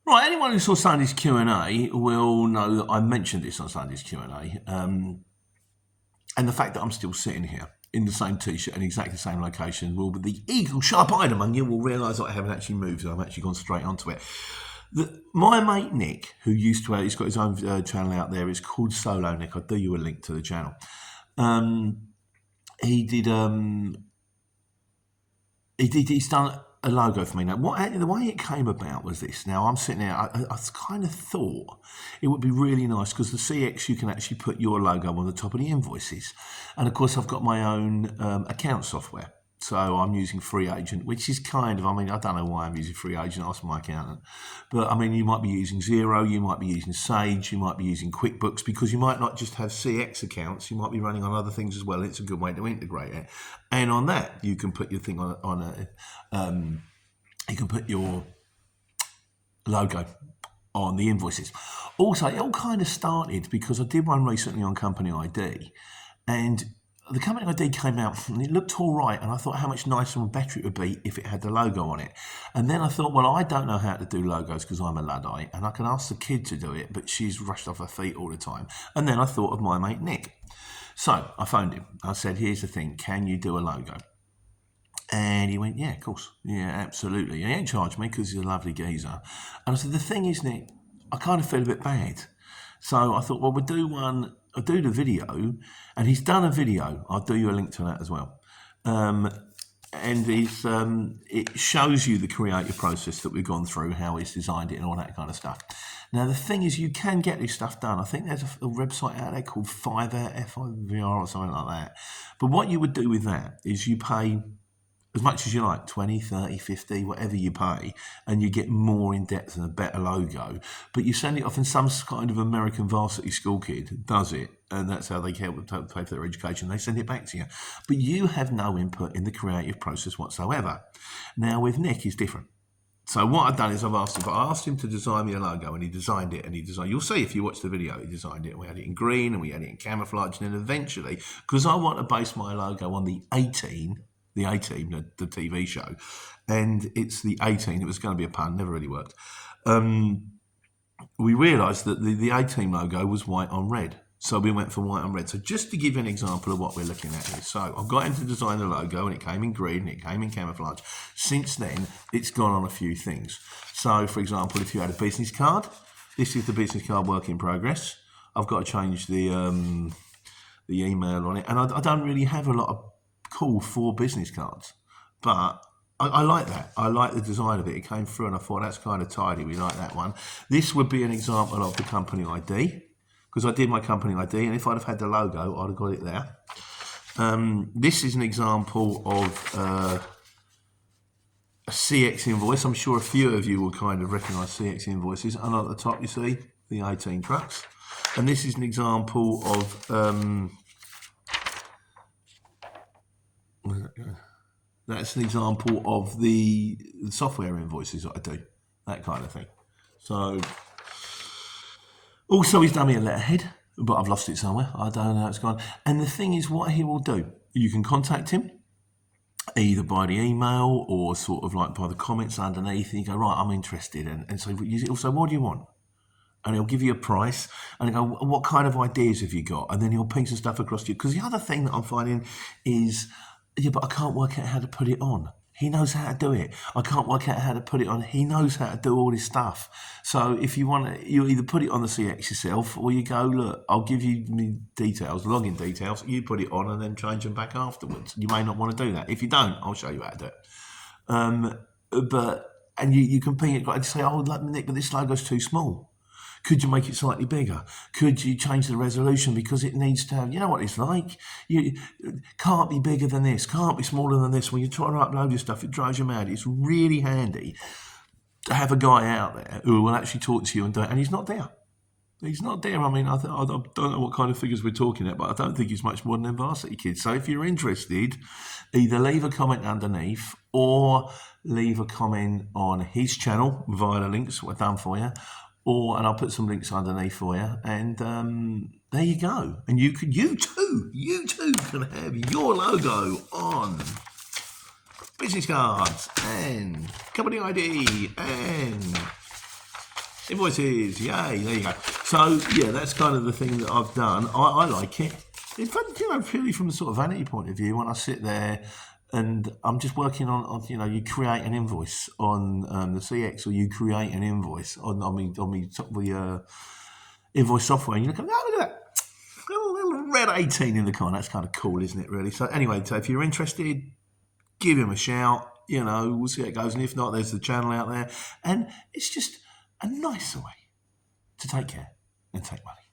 Right, anyone who saw Sunday's Q&A will know that I mentioned this on Sunday's Q&A, and the fact that I'm still sitting here in the same t-shirt in exactly the same location, will be the eagle sharp-eyed among you will realise that I haven't actually moved, I've actually gone straight onto it. My mate Nick, who used to, he's got his own channel out there, it's called Solo Nick, I'll do you a link to the channel. He's done a logo for me. Now, the way it came about was this. Now, I'm sitting there, I kind of thought it would be really nice because the CX, you can actually put your logo on the top of the invoices. And of course, I've got my own account software. So I'm using Free Agent, which is kind of, I don't know why I'm using Free Agent, ask my accountant. But you might be using Xero, you might be using Sage, you might be using QuickBooks, because you might not just have CX accounts, you might be running on other things as well. It's a good way to integrate it. And on that, you can put your thing you can put your logo on the invoices. Also, it all kind of started because I did one recently on Company ID, and the Company ID came out and it looked all right, and I thought how much nicer and better it would be if it had the logo on it. And then I thought, well, I don't know how to do logos because I'm a Luddite, and I can ask the kid to do it, but she's rushed off her feet all the time. And then I thought of my mate Nick. So I phoned him. I said, here's the thing, can you do a logo? And he went, yeah, of course. Yeah, absolutely. And he ain't charged me because he's a lovely geezer. And I said, the thing is, Nick, I kind of feel a bit bad. So I thought, well, we'll do one. I'll do the video, and he's done a video. I'll do you a link to that as well. And it shows you the creative process that we've gone through, how he's designed it and all that kind of stuff. Now, the thing is, you can get this stuff done. I think there's a website out there called Fiverr, F-I-V-R or something like that. But what you would do with that is you pay as much as you like, 20, 30, 50, whatever you pay, and you get more in depth and a better logo. But you send it off, and some kind of American varsity school kid does it, and that's how they pay for their education. They send it back to you. But you have no input in the creative process whatsoever. Now, with Nick, it's different. So what I've done is I asked him to design me a logo, and he designed it, you'll see if you watch the video, he designed it. We had it in green, and we had it in camouflage, and then eventually, because I want to base my logo on the A-Team, the TV show, and it's the A-Team. It was going to be a pun, never really worked. We realised that the A-Team logo was white on red, so we went for white on red. So just to give you an example of what we're looking at here, so I've got him to design the logo, and it came in green, and it came in camouflage. Since then, it's gone on a few things. So, for example, if you had a business card, this is the business card work in progress. I've got to change the email on it, and I don't really have a lot of cool for business cards, but I like that. I like the design of it. It came through, and I thought that's kind of tidy. We like that one. This would be an example of the Company ID, because I did my Company ID, and if I'd have had the logo, I'd have got it there. This is an example of a CX invoice. I'm sure a few of you will kind of recognise CX invoices. And at the top, you see the 18 trucks, and this is an example of that's an example of the software invoices that I do, that kind of thing. So, also he's done me a letterhead, but I've lost it somewhere. I don't know how it's gone. And the thing is, what he will do, you can contact him either by the email or sort of like by the comments underneath, and you go, right, I'm interested. And so also, what do you want? And he'll give you a price, and he'll go, what kind of ideas have you got? And then he'll ping some stuff across to you. Because the other thing that I'm finding is, yeah, but I can't work out how to put it on. He knows how to do it. I can't work out how to put it on. He knows how to do all this stuff. So if you want to, you either put it on the CX yourself, or you go, look, I'll give you the details, login details, you put it on and then change them back afterwards. You may not want to do that. If you don't, I'll show you how to do it. And you can ping it and say, oh, Nick, but this logo's too small. Could you make it slightly bigger? Could you change the resolution because it needs to have, you know what it's like? You can't be bigger than this, can't be smaller than this. When you're trying to upload your stuff, it drives you mad. It's really handy to have a guy out there who will actually talk to you and do it. And he's not there. He's not there. I mean, I don't know what kind of figures we're talking about, but I don't think he's much more than them varsity kids. So if you're interested, either leave a comment underneath or leave a comment on his channel via the links what I've done for you. And I'll put some links underneath for you, and there you go. And you too can have your logo on business cards and Company ID and Invoices, yay, there you go. So, yeah, that's kind of the thing that I've done. I like it. In fact, purely from the sort of vanity point of view, when I sit there and I'm just working on you create an invoice on the CX, or you create an invoice on the invoice software, and you look at that, look at that. Little red 18 in the corner. That's kind of cool, isn't it, really? So anyway, so if you're interested, give him a shout. We'll see how it goes. And if not, there's the channel out there. And it's just a nicer way to take care and take money.